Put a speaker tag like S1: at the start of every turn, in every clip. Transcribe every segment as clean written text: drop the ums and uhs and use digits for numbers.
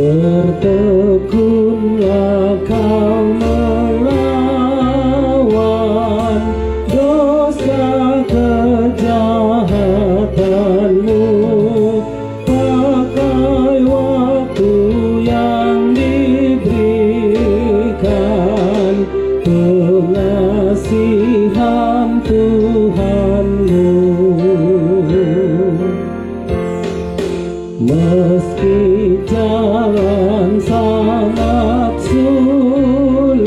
S1: Bertekunlah kau melawan dosa kejahatanmu, pakai waktu yang diberikan pengasihan Tuhanmu. Meski jalan sangat sulit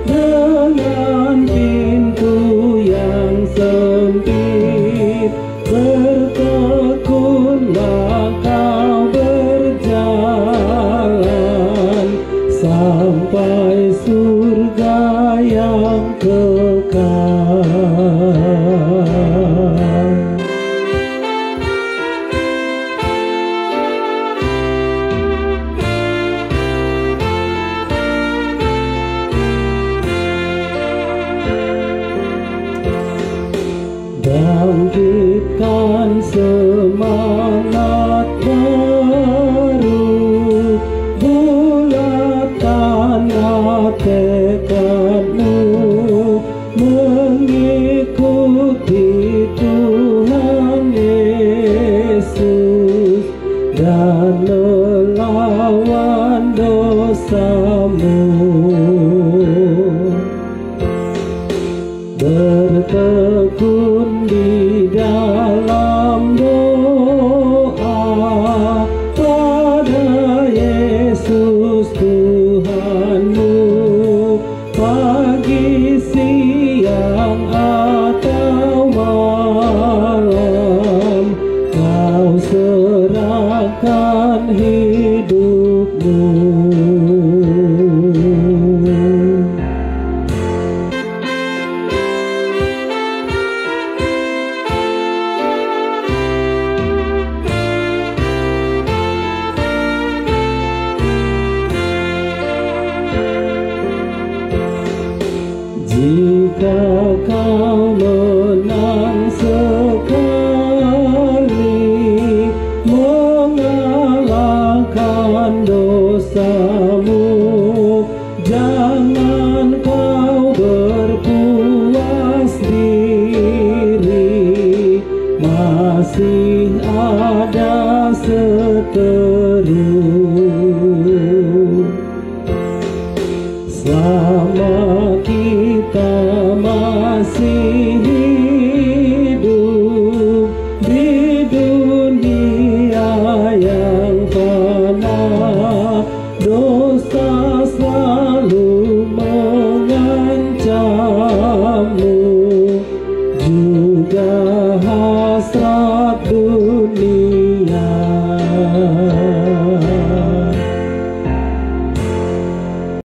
S1: dengan pintu yang sempit, bertekunlah kau berjalan sampai surga yang kekal. Bangkitkan semangat baru, bulatkan tekadmu, mengikuti Tuhan Yesus dan melawan dosamu. Bertekun di dalam doa pada Yesus Tuhanmu, pagi, siang, atau malam kau serahkan hidupmu. Jika kau menang sekali, mengalahkan dosamu, jangan kau berpuas diri, masih ada seteru. Selama kita masih hidup di dunia yang fana, dosa selalu mengancammu, juga hasrat